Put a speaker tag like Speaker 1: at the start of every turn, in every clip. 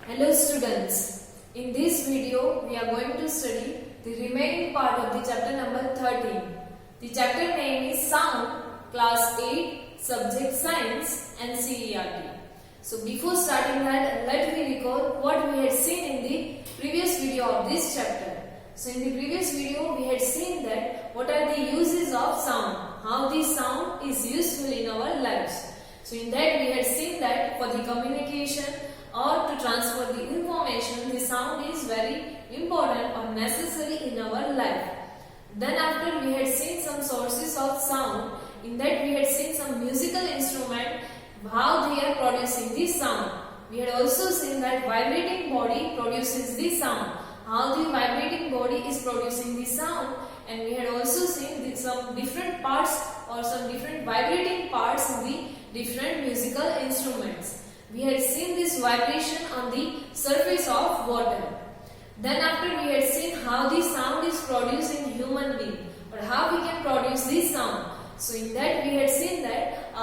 Speaker 1: Hello students, in this video we are going to study the remaining part of the chapter number 13. The chapter name is Sound, Class 8, Subject Science and CERT. So before starting that, let me recall what we had seen in the previous video of this chapter. So in the previous video we had seen that what are the uses of sound, how the sound is useful in our lives. So in that we had seen that for the communication or to transfer the information, the sound is very important or necessary in our life. Then after we had seen some sources of sound, in that we had seen some musical instrument, how they are producing the sound. We had also seen that vibrating body produces the sound, how the vibrating body is producing the sound, and we had also seen some different parts or some different vibrating parts in the different musical instruments. We had seen this vibration on the surface of water. Then after we had seen how the sound is produced in human being or how we can produce this sound. So in that we had seen that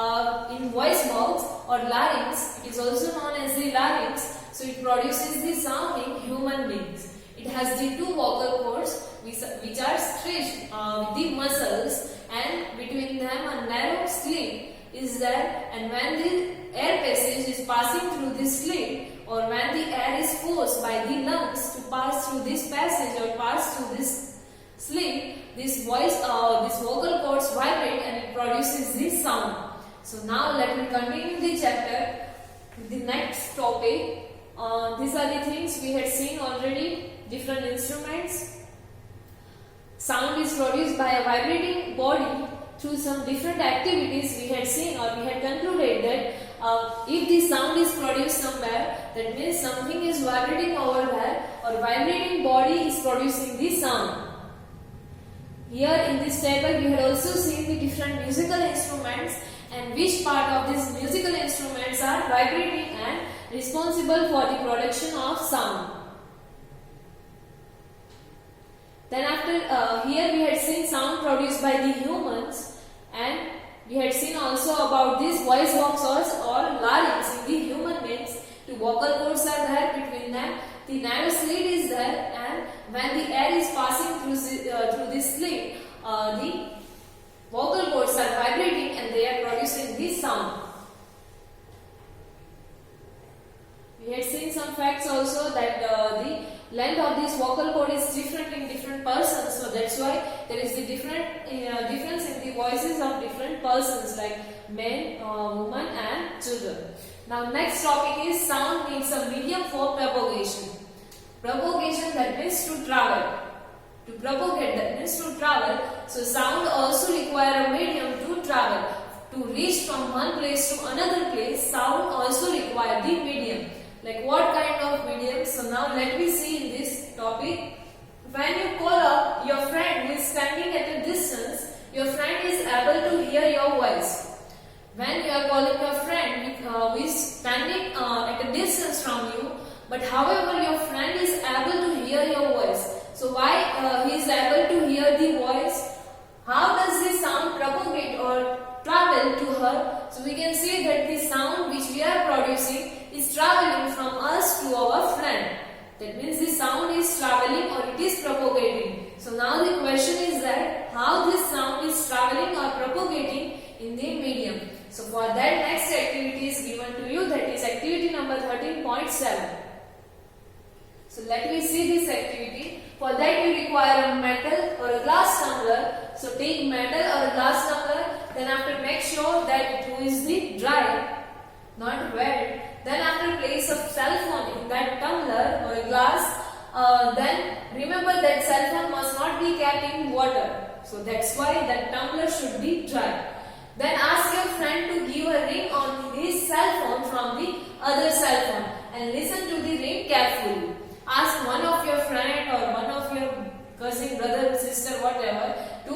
Speaker 1: in voice box or larynx, it is also known as the larynx. So it produces the sound in human beings. It has the two vocal cords which are stretched with the muscles, and between them a narrow slit is there, and when the air passage is passing through this slit, or when the air is forced by the lungs to pass through this passage or pass through this slit, this vocal cords vibrate and it produces this sound. So now let me continue the chapter with the next topic. These are the things we had seen already, different instruments. Sound is produced by a vibrating body through some different activities we had seen, or we had concluded that if the sound is produced somewhere, that means something is vibrating over there, or vibrating body is producing the sound. Here in this table we had also seen the different musical instruments and which part of these musical instruments are vibrating and responsible for the production of sound. Then after here we had seen sound produced by the humans, and we had seen also about this voice boxes or larynx in the human beings. Two vocal cords are there, between them the narrow slit is there, and when the air is passing through this slit, the vocal cords are vibrating and they are producing this sound. We had seen some facts also that the length of this vocal cord is different in different persons, so that's why there is the difference in the voices of different persons like men, women and children. Now next topic is sound needs a medium for propagation. Propagation, that means to travel. To propagate, that means to travel. So sound also require a medium to travel. To reach from one place to another place, sound also require the medium. Like what kind of medium? So now let me see in this topic. When you call up your friend who is standing at a distance, your friend is able to hear your voice. When you are calling your friend who is standing at a distance from you, but however your friend is able to hear your voice. So why he is able to hear the voice? How does the sound propagate or travel to her? So we can say that the sound which we are producing is traveling from us to our friend. That means the sound is traveling or it is propagating. So now the question is that how this sound is traveling or propagating in the medium. So for that next activity is given to you, that is activity number 13.7. So let me see this activity. For that you require a metal or a glass tumbler. So take metal or a glass tumbler, then after make sure that it is the dry, not wet. Then after place a cell phone in that tumbler or a glass, then remember that cell phone must not be kept in water. So that's why that tumbler should be dry. Then ask your friend to give a ring on his cell phone from the other cell phone and listen to the ring carefully. Ask one of your friend or one of your cousin, brother, sister, whatever, to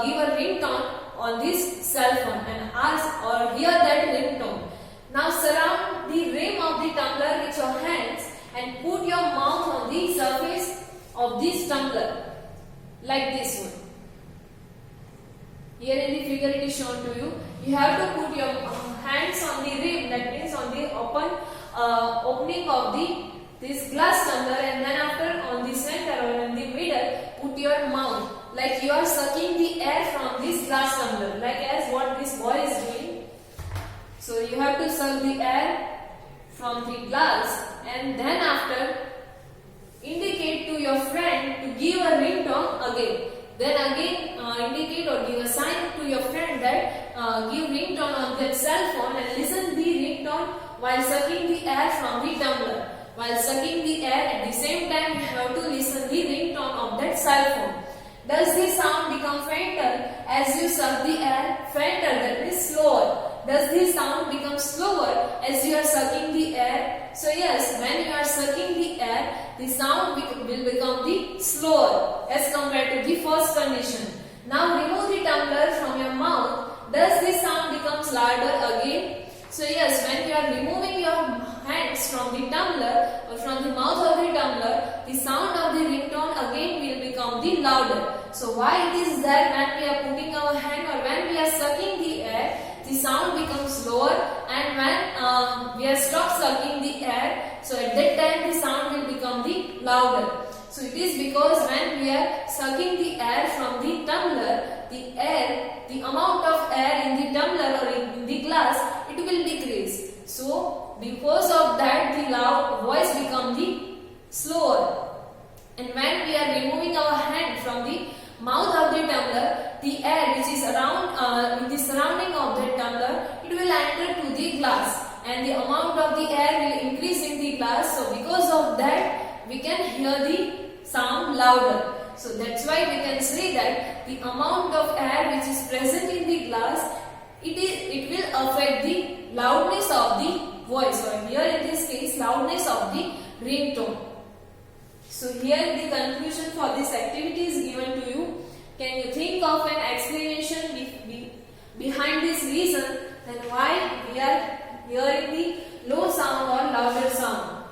Speaker 1: give a ringtone on this cell phone and ask or hear that ringtone. Now surround the rim of the tumbler with your hands and put your mouth on the surface of this tumbler like this one. Here in the figure it is shown to you. You have to put your hands on the rim, that means on the opening of the this glass tumbler, and then after on the center or in the middle put your mouth, like you are sucking the air from this glass tumbler, like as what this boy is doing. So you have to suck the air from the glass, and then after indicate to your friend to give a ringtone again. Then again indicate or give a sign to your friend that give ringtone on that cell phone, and listen the ringtone while sucking the air from the tumbler. While sucking the air, at the same time you have to listen the ringtone of that cell phone. Does the sound become fainter as you suck the air? Fainter, that means slower. Does the sound become slower as you are sucking the air? So yes, when you are sucking the air, the sound will become the slower as compared to the first condition. Now remove the tumbler from your mouth. Does the sound becomes louder again? So yes, when you are removing your hands from the tumbler or from the mouth of the tumbler, the sound of the ringtone again will become the louder. So why it is that when we are putting our hand or when we are sucking the air, the sound becomes lower, and when we are stop sucking the air, so at that time the sound will become the louder. So it is because when we are sucking the air from the tumbler, the amount of air in the tumbler or in the glass, it will decrease. So because of that, the loud voice become the slower. And when we are removing our hand from the mouth of the tumbler, the air which is around in the surrounding of the tumbler, it will enter to the glass, and the amount of the air will increase in the glass. So because of that, we can hear the sound louder. So that's why we can say that the amount of air which is present in the glass, it will affect the loudness of the voice, or here in this case loudness of the ringtone. So here the conclusion for this activity is given to you. Can you think of an explanation behind this reason then why we are hearing the low sound or louder sound?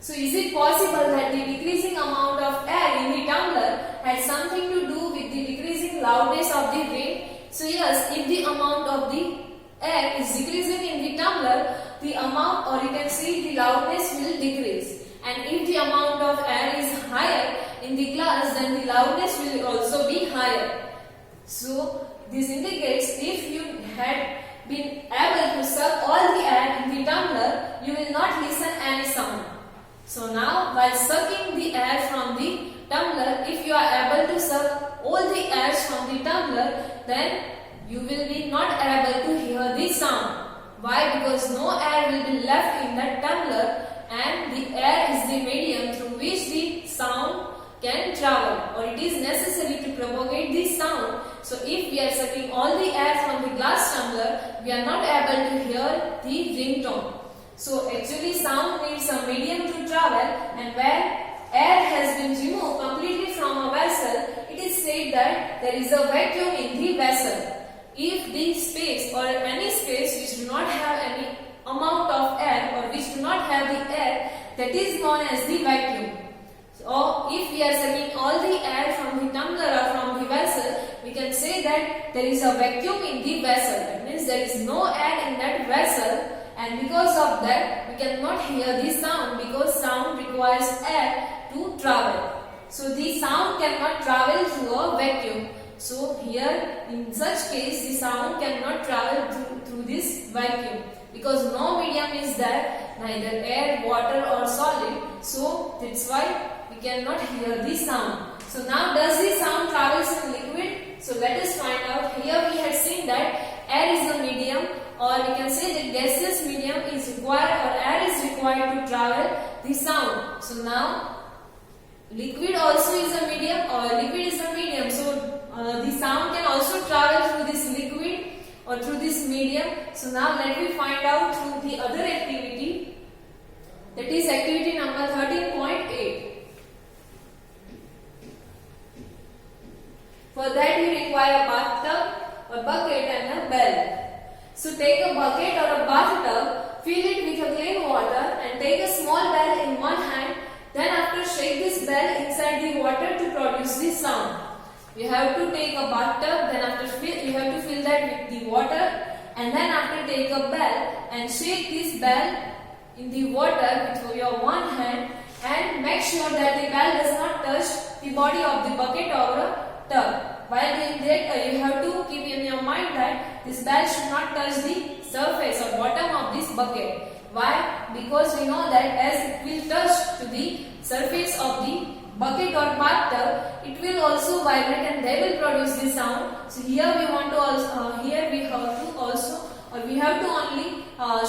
Speaker 1: So is it possible that the decreasing amount of air in the tumbler had something to do with the decreasing loudness of the ring? So yes, if the amount of the air is decreasing in the tumbler, the amount, or you can say the loudness will decrease. And if the amount of air is higher in the glass, then the loudness will also be higher. So this indicates if you had been able to suck all the air in the tumbler, you will not listen any sound. So now while sucking the air from the tumbler, if you are able to suck all the air from the tumbler, then you will be not able to hear the sound. Why? Because no air will be left in that tumbler, and the air is the medium through which the sound can travel, or it is necessary to propagate the sound. So if we are sucking all the air from the glass tumbler, we are not able to hear the ringtone. So actually sound needs a medium to travel, and where air has been removed completely from a vessel, it is said that there is a vacuum in the vessel. If the space or any space which do not have any amount of air or which do not have the air, that is known as the vacuum. So if we are sucking all the air from the tumbler or from the vessel, we can say that there is a vacuum in the vessel. That means there is no air in that vessel, and because of that we cannot hear the sound, because sound requires air to travel. So the sound cannot travel through a vacuum. So here in such case the sound cannot travel through this vacuum, because no medium is there, neither air, water or solid. So that's why we cannot hear the sound. So now does the sound travels in liquid? So let us find out. Here we had seen that air is a medium, or we can say that gaseous medium is required, or air is required to travel the sound. So now liquid also is a medium, or liquid is a medium. So the sound can also travel through this liquid or through this medium. So now let me find out through the other activity, that is activity number 13.8. For that you require a bathtub, a bucket and a bell. So take a bucket or a bathtub, fill it with a clean water and take a small bell in one hand. Then after shake this bell inside the water to produce the sound. You have to take a bathtub, then after you have to fill that with the water, and then after take a bell and shake this bell in the water with your one hand and make sure that the bell does not touch the body of the bucket or a tub. While doing that, you have to keep in your mind that this bell should not touch the surface or bottom of this bucket. Why? Because we know that as it will touch to the surface of the bucket or bathtub, it will also vibrate and they will produce the sound. So here we want to also, we have to only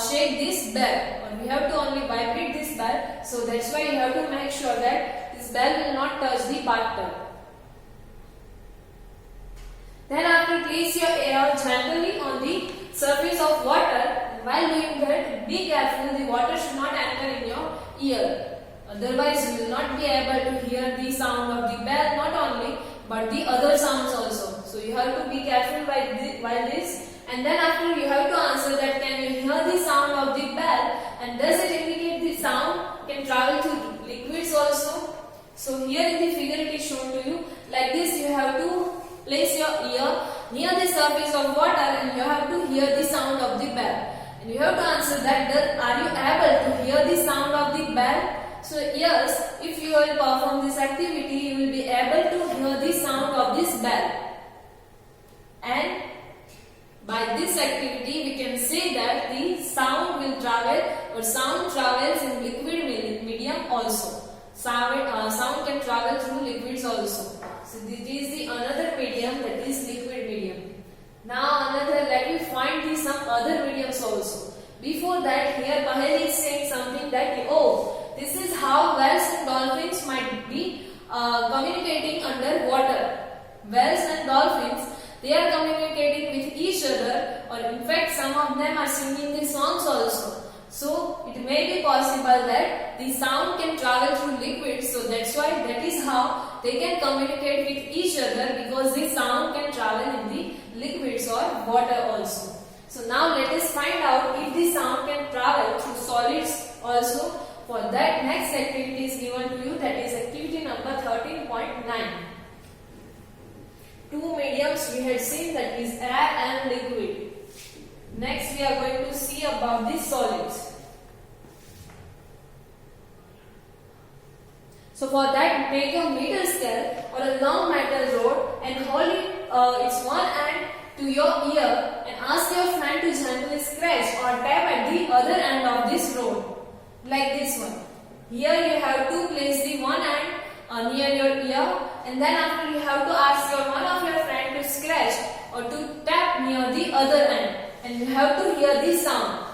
Speaker 1: shake this bell, or we have to only vibrate this bell. So that's why you have to make sure that this bell will not touch the bathtub. Then after, place your ear gently on the surface of water. While doing that, be careful, the water should not enter in your ear. Otherwise, you will not be able to hear the sound of the bell, not only, but the other sounds also. So you have to be careful while this. And then after, you have to answer that can you hear the sound of the bell, and does it indicate the sound can travel to liquids also. So here in the figure it is shown to you. Like this, you have to place your ear near the surface of water and you have to hear the sound of the bell. And you have to answer that are you able to hear the sound of the bell? So yes, if you will perform this activity, you will be able to hear the sound of this bell. And by this activity, we can say that the sound will travel, or sound travels in liquid medium also. Sound can travel through liquids also. So this is the another medium, that is liquid medium. Now let me find some other mediums also. Before that, here Paheli is saying something that this is how whales and dolphins might be communicating underwater. Whales and dolphins, they are communicating with each other, or in fact some of them are singing the songs also. So it may be possible that the sound can travel through liquids, so that's why that is how they can communicate with each other, because the sound can travel in the liquids or water also. So now let us find out if the sound can travel through solids also. For that, next activity is given to you, that is activity number 13.9. Two mediums we had seen, that is air and liquid. Next we are going to see about the solids. So for that, make a meter scale or a long metal rod and hold its one end to your ear and ask your friend to gently scratch or tap at the other end of this rod, like this one. Here you have to place the one end near your ear, and then after you have to ask one of your friend to scratch or to tap near the other end, and you have to hear the sound.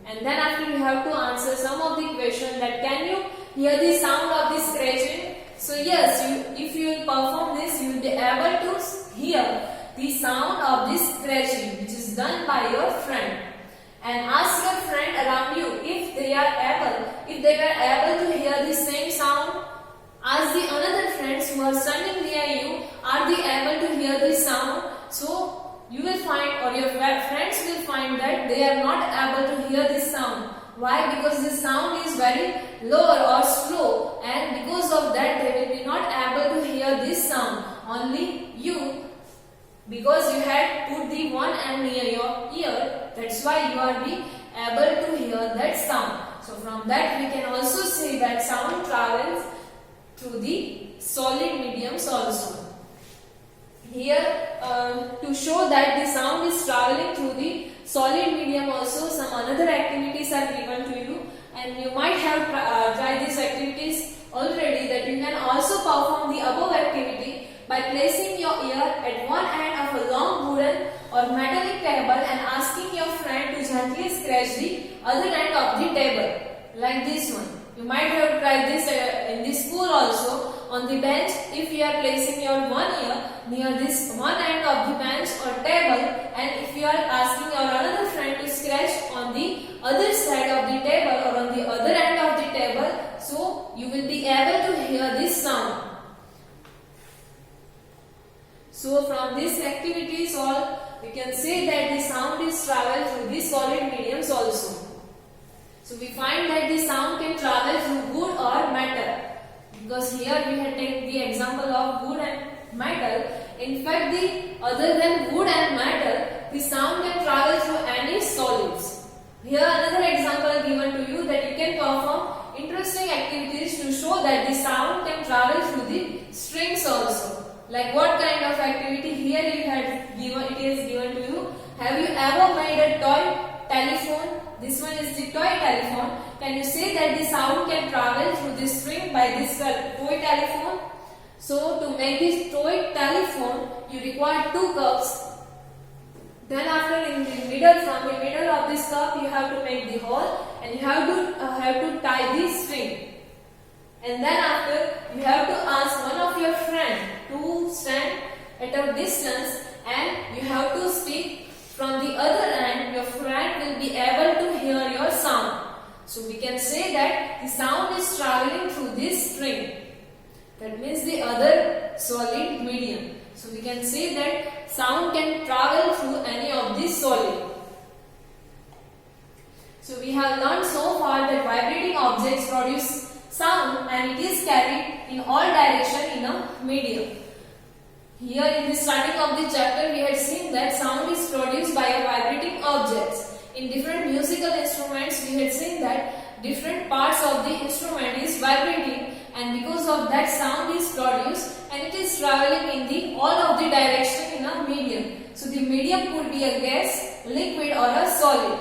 Speaker 1: And then after, you have to answer some of the question that can you hear the sound of the scratching. So yes, if you will perform this, you will be able to hear the sound of this scratching which is done by your friend. And ask your friend around you if they were able to hear the same sound. Ask the another friends who are standing near you, are they able to hear the sound? So you will find, or your friends will find, that they are not able to hear this sound. Why? Because this sound is very lower or slow, and because of that they will be not able to hear this sound. Only you, because you had put the one end near your ear, that's why you are be able to hear that sound. So from that we can also say that sound travels through the solid mediums also. Here to show that the sound is traveling through the solid medium also, some another activities are given to you, and you might have tried these activities already, that you can also perform the above activity by placing your ear at one end of a long wooden or metallic table and asking your friend to gently scratch the other end of the table, like this one. You might have tried this in the school also. On the bench, if you are placing your one ear near this one end of the bench or table, and if you are asking your another friend to scratch on the other side of the table or on the other end of the table, so you will be able to hear this sound. So from these activities all, we can say that the sound is travel through the solid mediums also. So we find that the sound can travel through wood or metal. Because here we had taken the example of wood and metal. In fact, other than wood and metal, the sound can travel through any solids. Here another example given to you that you can perform interesting activities to show that the sound can travel through the strings also. Like what kind of activity here it is given to you. Have you ever made a toy telephone? This one is the toy telephone. Can you say that the sound can travel through the string by this toy telephone? So to make this toy telephone, you require two cups. Then after from the middle of this cup, you have to make the hole and you have to tie the string. And then after, you have to ask one of your friends to stand at a distance and you have to speak from the other end. Your friend will be able to hear your sound. So we can say that the sound is traveling through this string. That means the other solid medium. So we can say that sound can travel through any of these solid. So we have learned so far that vibrating objects produce sound and it is carried in all directions in a medium. Here in the starting of the chapter we had seen that sound is produced by a vibrating objects. In different musical instruments we had seen that different parts of the instrument is vibrating, and because of that sound is produced and it is traveling in the all of the direction in a medium. So the medium could be a gas, liquid or a solid.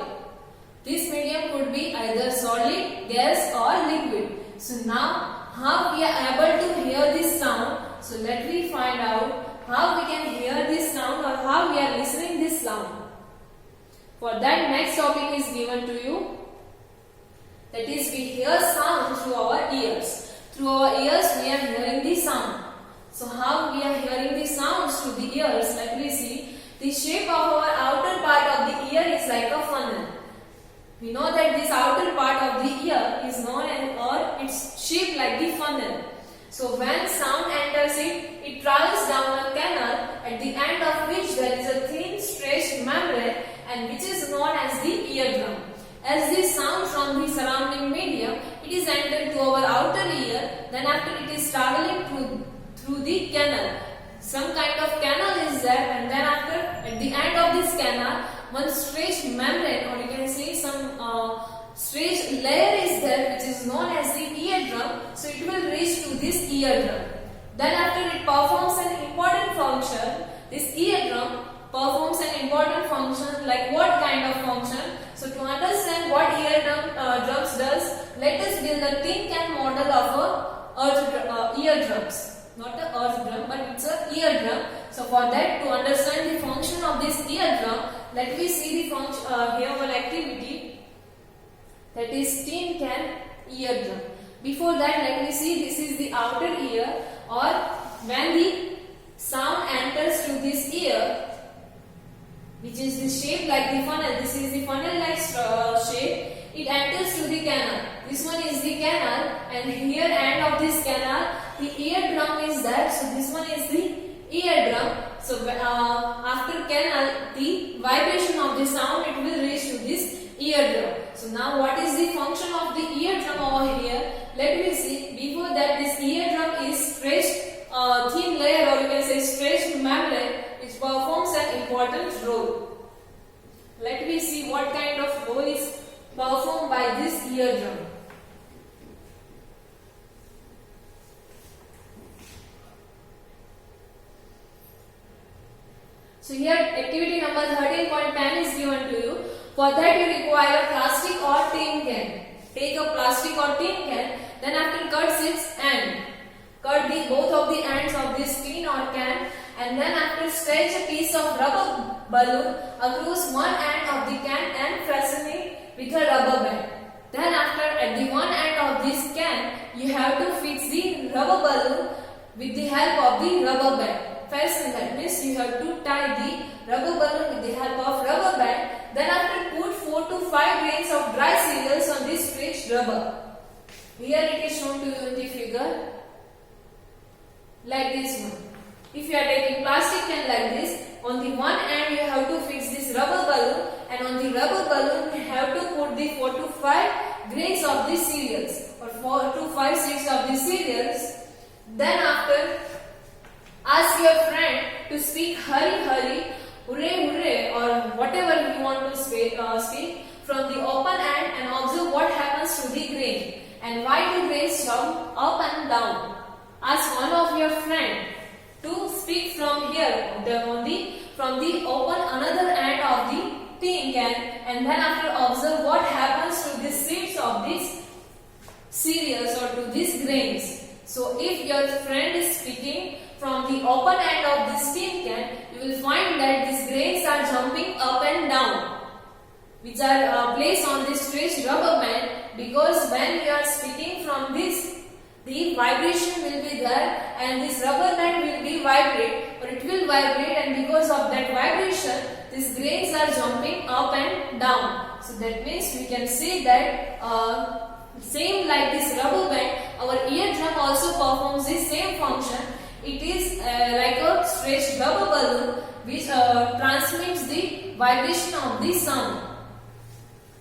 Speaker 1: This medium could be either solid, gas or liquid. So now how we are able to hear this sound? So let me find out how we can hear this sound or how we are listening this sound. For that next topic is given to you. That is, we hear sound through our ears. Through our ears we are hearing the sound. So how we are hearing the sounds through the ears? Let me see. The shape of our outer part of the ear is like a funnel. We know that this outer part of the ear is known as, or it's shaped like the funnel. So when sound enters it, it travels down a canal at the end of which there is a thin stretched membrane and which is known as the eardrum. As the sound from the surrounding medium, it is entered to our outer ear, then after it is traveling through the canal. Some kind of canal is there, and then after at the end of this canal, one stretched membrane, or you can say some stretched layer is there which is known as the eardrum. So it will reach to this eardrum. Then after it performs an important function, this eardrum performs an important function. Like what kind of function? So to understand what drums does, let us build a tin can model of eardrums. Not the earth drum, but it's a eardrum. So for that, to understand the function of this eardrum, let me see the function here one activity, that is tin can eardrum. Before that, let me see, this is the outer ear, or when the sound enters through this ear, which is the shape like the funnel. This is the funnel like shape. It enters through the canal. This one is the canal, and here end of this canal the eardrum is there. So this one is the eardrum. So after canal, the vibration of the sound, it will reach to this eardrum. So now what is the function of the eardrum over here? Let me see. Before that, this eardrum is stretched thin layer, or you can say stretched membrane, which performs an important role. Let me see what kind of role is performed by this eardrum. So here activity number 13.10 is given to you. For that you require a plastic or tin can. Take a plastic or tin can, then after cut its end. Cut both of the ends of this tin or can, and then after stretch a piece of rubber balloon across one end of the can and fasten it with a rubber band. Then after at the one end of this can, you have to fix the rubber balloon with the help of the rubber band. Fasten, that means you have to tie the rubber balloon with the help of rubber band. Then after put 4 to 5 grains of dry cereals on this stretched rubber. Here it is shown to you in the figure like this one. If you are taking plastic can like this, on the one end you have to fix this rubber balloon, and on the rubber balloon you have to put the 4 to 5 grains of the cereals, or 4 to 5 sticks of the cereals. Then after ask your friend to speak hurry hurry, hooray hooray, or whatever you want to speak from the open end and observe what happens to the grain. And why do grains jump up and down? Ask one of your friend to speak from here, from the open another end of the tin can, and then after observe what happens to the seeds of these cereals or to these grains. So if your friend is speaking from the open end of this tin can, you will find that these grains are jumping up and down, which are placed on this stretched rubber band, because when you are speaking from this, the vibration will be there and this rubber band will be vibrate, or it will vibrate, and because of that vibration these grains are jumping up and down. So that means we can say that same like this rubber band, our eardrum also performs the same function. It is like a stretched rubber balloon which transmits the vibration of the sound.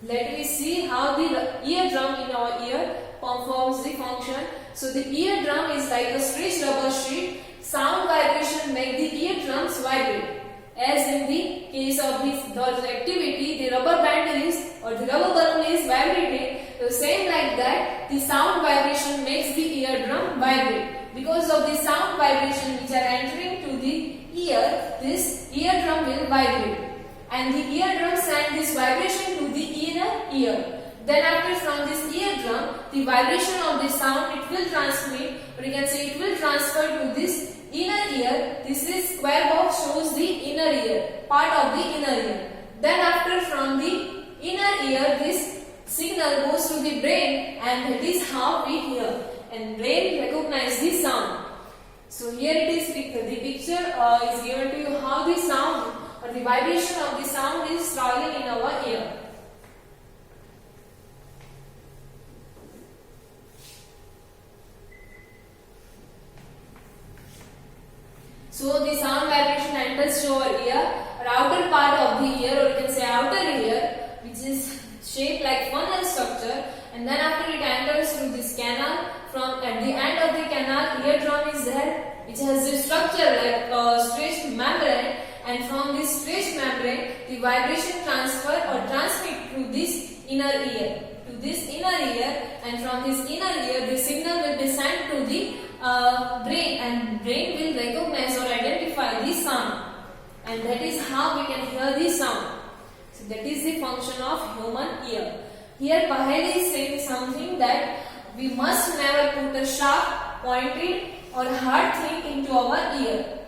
Speaker 1: Let me see how the eardrum in our ear performs the function. So the eardrum is like a stretched rubber sheet. Sound vibration make the eardrums vibrate. As in the case of this activity, the rubber band is or the rubber balloon is vibrating. So same like that, the sound vibration makes the eardrum vibrate. Because of the sound vibration which are entering to the ear, this eardrum will vibrate. And the eardrum send this vibration to the inner ear. Then after from this eardrum, the vibration of the sound it will transmit, or you can say it will transfer to this inner ear. This is square box shows the inner ear, part of the inner ear. Then after from the inner ear, this signal goes to the brain, and that is how we hear. And brain recognize the sound. So here it is, the picture is given to you how the sound or the vibration of the sound is traveling in our ear. So the sound vibration enters to our ear, or outer part of the ear, or you can say outer ear, which is shaped like funnel structure, and then after it enters through this canal. From at the end of the canal, eardrum is there, which has this structure like a stretched membrane, and from this stretched membrane, the vibration transfer or transmit to this inner ear. And from this inner ear, the signal will be sent to the brain, and brain will recognize or identify the sound, and that is how we can hear the sound. So that is the function of human ear. Here Paheli is saying something that we must never put a sharp, pointed or hard thing into our ear.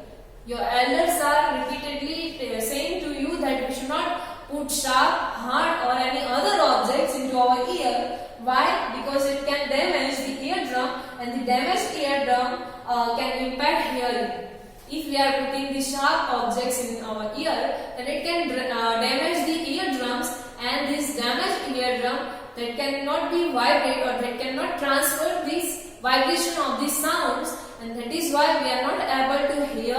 Speaker 1: Your elders are repeatedly saying to you that we should not put sharp, hard or any other objects into our ear. Why? Because it can damage the eardrum, and the damaged eardrum can impact hearing. If we are putting the sharp objects in our ear, then it can damage the eardrums, and this damaged eardrum that cannot be vibrate or that cannot transfer this vibration of the sounds, and that is why we are not able to hear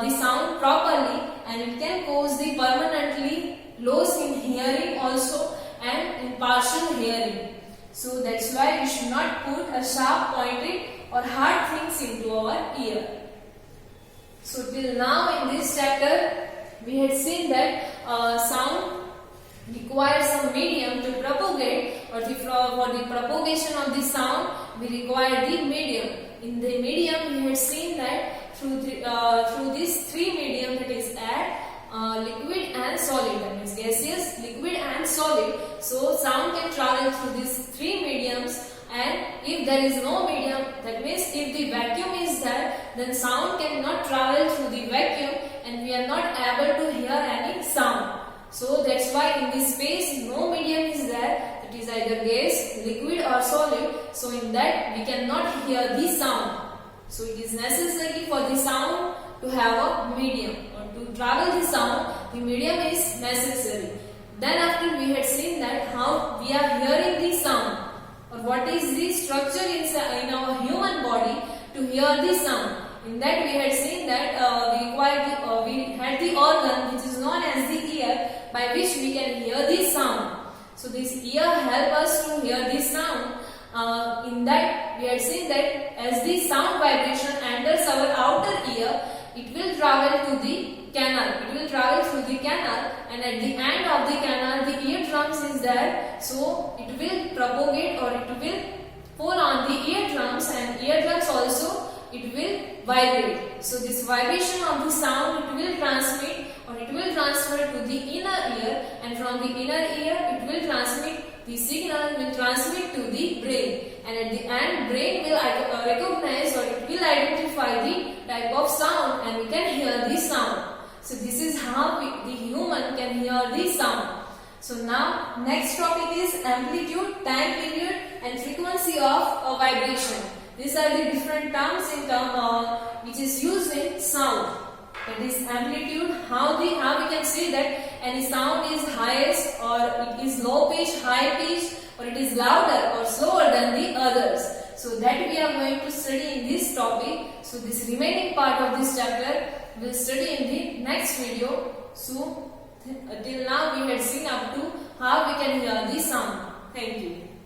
Speaker 1: the sound properly, and it can cause the permanently loss in hearing also and in partial hearing. So that's why we should not put a sharp, pointed or hard things into our ear. So till now in this chapter we had seen that sound requires some medium to propagate, or for the propagation of the sound we require the medium. In the medium we had seen that through these three medium, that is air, liquid and solid, that means gaseous, liquid and solid. So sound can travel through these three mediums, and if there is no medium, that means if the vacuum is there, then sound cannot travel through the vacuum and we are not able to hear any sound. So that's why in this space no medium is there, it is either gas, liquid or solid. So in that we cannot hear the sound. So it is necessary for the sound to have a medium, or to travel the sound, the medium is necessary. Then after we had seen that how we are hearing the sound, or what is the structure in our human body to hear the sound. In that we had seen that we had the organ which is known as the ear, by which we can hear the sound. So this ear help us to hear the sound. In that we had seen that as the sound vibration enters our outer ear, it will travel to the canal. It will travel through the canal, and at the end of the canal the eardrums is there, so it will propagate or it will fall on the eardrums, and eardrums also it will vibrate. So this vibration of the sound it will transmit or it will transfer to the inner ear, and from the inner ear it will transmit the signal, will transmit to the brain, and at the end brain will recognize or it will identify the type of sound, and we can hear the sound. So this is how the human can hear the sound. So now next topic is amplitude, time period and frequency of a vibration. These are the different terms which is used in sound. That is amplitude, how we can say that any sound is highest or it is low pitch, high pitch, or it is louder or slower than the others. So that we are going to study in this topic. So this remaining part of this chapter we will study in the next video. So till now we had seen up to how we can hear the sound. Thank you.